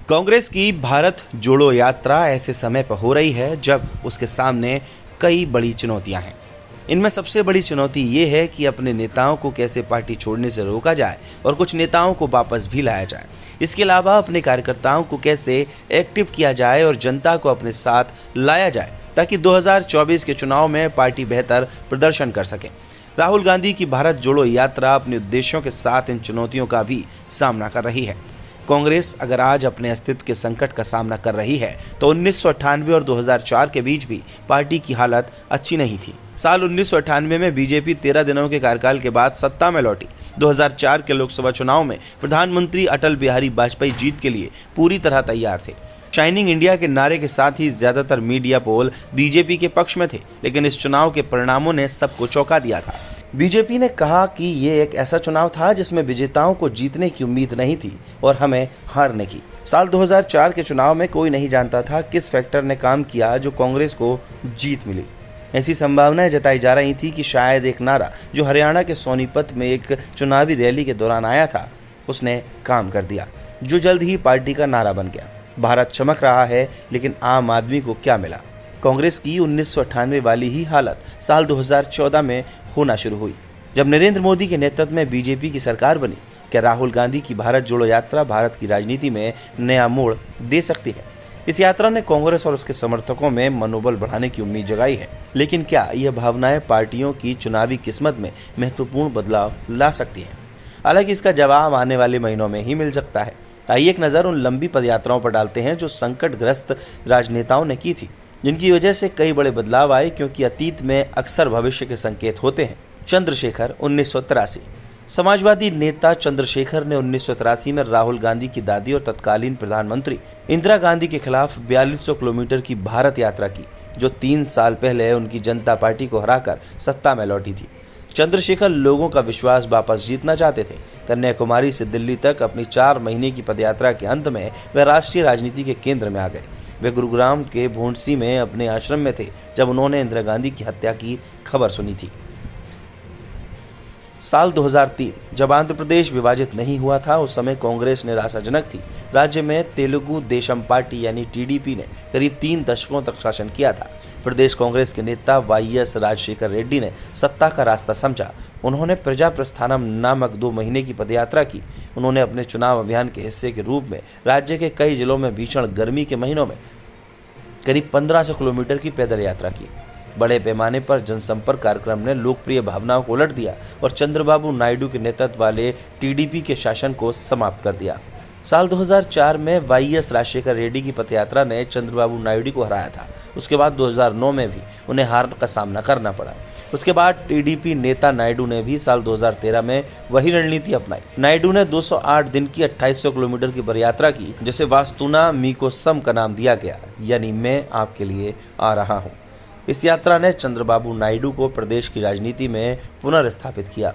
कांग्रेस की भारत जोड़ो यात्रा ऐसे समय पर हो रही है जब उसके सामने कई बड़ी चुनौतियां हैं। इनमें सबसे बड़ी चुनौती ये है कि अपने नेताओं को कैसे पार्टी छोड़ने से रोका जाए और कुछ नेताओं को वापस भी लाया जाए। इसके अलावा अपने कार्यकर्ताओं को कैसे एक्टिव किया जाए और जनता को अपने साथ लाया जाए ताकि 2024 के चुनाव में पार्टी बेहतर प्रदर्शन कर सके। राहुल गांधी की भारत जोड़ो यात्रा अपने उद्देश्यों के साथ इन चुनौतियों का भी सामना कर रही है। कांग्रेस अगर आज अपने अस्तित्व के संकट का सामना कर रही है तो 1998 और 2004 के बीच भी पार्टी की हालत अच्छी नहीं थी। साल 1998 में बीजेपी 13 दिनों के कार्यकाल के बाद सत्ता में लौटी। 2004 के लोकसभा चुनाव में प्रधानमंत्री अटल बिहारी वाजपेयी जीत के लिए पूरी तरह तैयार थे। शाइनिंग इंडिया के नारे के साथ ही ज्यादातर मीडिया पोल बीजेपी के पक्ष में थे, लेकिन इस चुनाव के परिणामों ने सबको चौंका दिया था। बीजेपी ने कहा कि ये एक ऐसा चुनाव था जिसमें विजेताओं को जीतने की उम्मीद नहीं थी और हमें हारने की। साल 2004 के चुनाव में कोई नहीं जानता था किस फैक्टर ने काम किया जो कांग्रेस को जीत मिली। ऐसी संभावनाएं जताई जा रही थी कि शायद एक नारा जो हरियाणा के सोनीपत में एक चुनावी रैली के दौरान आया था, उसने काम कर दिया, जो जल्द ही पार्टी का नारा बन गया। भारत चमक रहा है, लेकिन आम आदमी को क्या मिला? कांग्रेस की 1998 वाली ही हालत साल 2014 में होना शुरू हुई, जब नरेंद्र मोदी के नेतृत्व में बीजेपी की सरकार बनी। क्या राहुल गांधी की भारत जोड़ो यात्रा भारत की राजनीति में नया मोड़ दे सकती है? इस यात्रा ने कांग्रेस और उसके समर्थकों में मनोबल बढ़ाने की उम्मीद जगाई है, लेकिन क्या यह भावनाएं पार्टियों की चुनावी किस्मत में महत्वपूर्ण बदलाव ला सकती है? हालांकि इसका जवाब आने वाले महीनों में ही मिल सकता है। आइए एक नज़र उन लंबी पदयात्राओं पर डालते हैं जो संकटग्रस्त राजनेताओं ने की थी, जिनकी वजह से कई बड़े बदलाव आए, क्योंकि अतीत में अक्सर भविष्य के संकेत होते हैं। चंद्रशेखर 1983। समाजवादी नेता चंद्रशेखर ने 1983 में राहुल गांधी की दादी और तत्कालीन प्रधानमंत्री इंदिरा गांधी के खिलाफ 4200 किलोमीटर की भारत यात्रा की, जो 3 साल पहले उनकी जनता पार्टी को हराकर सत्ता में लौटी थी। चंद्रशेखर लोगों का विश्वास वापस जीतना चाहते थे। कन्याकुमारी से दिल्ली तक अपनी 4 महीने की पदयात्रा के अंत में वे राष्ट्रीय राजनीति के केंद्र में आ गए। वे गुरुग्राम के भोंडसी में अपने आश्रम में थे जब उन्होंने इंदिरा गांधी की हत्या की खबर सुनी थी। साल 2003, जब आंध्र प्रदेश विभाजित नहीं हुआ था, उस समय कांग्रेस निराशाजनक थी। राज्य में तेलुगु देशम पार्टी यानी टीडीपी ने करीब 3 दशकों तक शासन किया था। प्रदेश कांग्रेस के नेता वाईएस राजशेखर रेड्डी ने सत्ता का रास्ता समझा। उन्होंने प्रजा प्रस्थानम नामक 2 महीने की पदयात्रा की। उन्होंने अपने चुनाव अभियान के हिस्से के रूप में राज्य के कई जिलों में भीषण गर्मी के महीनों में करीब 1500 किलोमीटर की पैदल यात्रा की। बड़े पैमाने पर जनसंपर्क कार्यक्रम ने लोकप्रिय भावनाओं को उलट दिया और चंद्रबाबू नायडू के नेतृत्व वाले टीडीपी के शासन को समाप्त कर दिया। साल 2004 में वाईएस राजशेखर रेड्डी की पदयात्रा ने चंद्रबाबू नायडू को हराया था। उसके बाद 2009 में भी उन्हें हार का सामना करना पड़ा। उसके बाद टीडीपी नेता नायडू ने भी साल 2013 में वही रणनीति अपनाई। नायडू ने 208 दिन की 2800 किलोमीटर की पदयात्रा की, जिसे वास्तुना मीकोसम का नाम दिया गया, यानी मैं आपके लिए आ रहा हूँ। इस यात्रा ने चंद्रबाबू नायडू को प्रदेश की राजनीति में पुनर्स्थापित किया।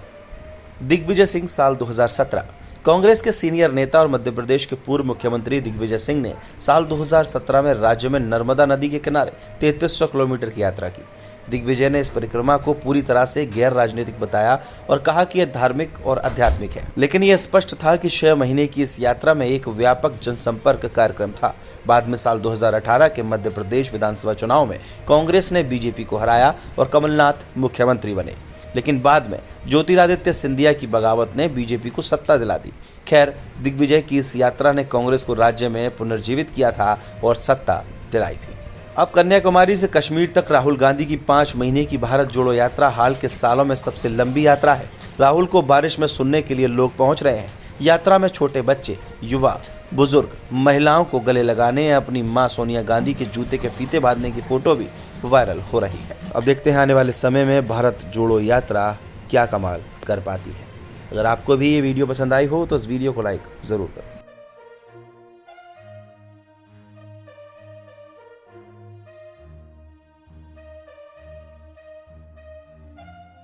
दिग्विजय सिंह साल 2017। कांग्रेस के सीनियर नेता और मध्य प्रदेश के पूर्व मुख्यमंत्री दिग्विजय सिंह ने साल 2017 में राज्य में नर्मदा नदी के किनारे 3300 किलोमीटर की यात्रा की। दिग्विजय ने इस परिक्रमा को पूरी तरह से गैर राजनीतिक बताया और कहा कि यह धार्मिक और आध्यात्मिक है, लेकिन यह स्पष्ट था कि 6 महीने की इस यात्रा में एक व्यापक जनसंपर्क कार्यक्रम था। बाद में साल 2018 के मध्य प्रदेश विधानसभा चुनाव में कांग्रेस ने बीजेपी को हराया और कमलनाथ मुख्यमंत्री बने, लेकिन बाद में ज्योतिरादित्य सिंधिया की बगावत ने बीजेपी को सत्ता दिला दी। खैर, दिग्विजय की इस यात्रा ने कांग्रेस को राज्य में पुनर्जीवित किया था और सत्ता दिलाई थी। अब कन्याकुमारी से कश्मीर तक राहुल गांधी की 5 महीने की भारत जोड़ो यात्रा हाल के सालों में सबसे लंबी यात्रा है। राहुल को बारिश में सुनने के लिए लोग पहुंच रहे हैं। यात्रा में छोटे बच्चे, युवा, बुजुर्ग, महिलाओं को गले लगाने या अपनी मां सोनिया गांधी के जूते के फीते बांधने की फोटो भी वायरल हो रही है। अब देखते हैं आने वाले समय में भारत जोड़ो यात्रा क्या कमाल कर पाती है। अगर आपको भी ये वीडियो पसंद आई हो तो इस वीडियो को लाइक ज़रूर करें।